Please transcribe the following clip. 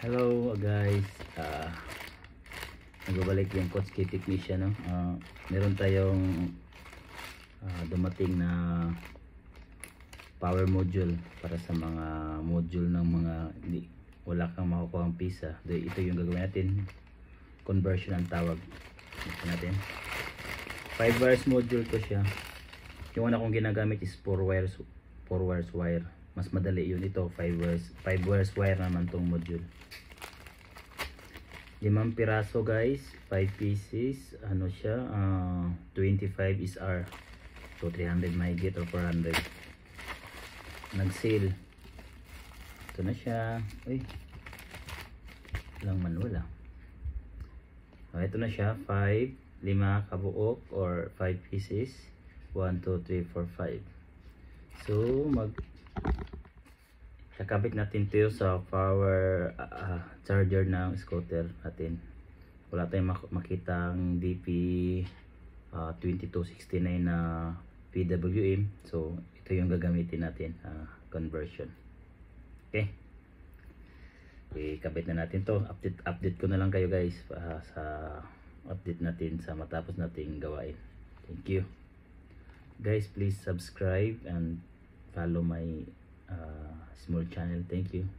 Hello guys, nagbabalik yung Coach K Technician, no? Meron tayong dumating na power module para sa mga module ng mga wala kang makukuha ang pisa. Ito yung gagawin natin, conversion ang tawag. Ito natin 5 wires module to siya. Yung una kong ginagamit is 4 wires wire. Mas madali yun. Ito 5 wires wire naman tong module. 5 piraso guys, 5 pieces. Ano siya, 25 is R, so 300 mahigit or 400. Nag sale. Ito na siya. Uy, lang manual ito na siya, 5 kabuok or 5 pieces. 1, 2, 3, 4, 5. So kakabit natin ito sa power charger ng scooter natin. Wala tayong makitang DP 2269 na PWM, so ito yung gagamitin natin, conversion. Okay, ikabit na natin to. Update ko na lang kayo guys sa update natin sa matapos nating gawain. Thank you guys, please subscribe and follow my small channel. Thank you.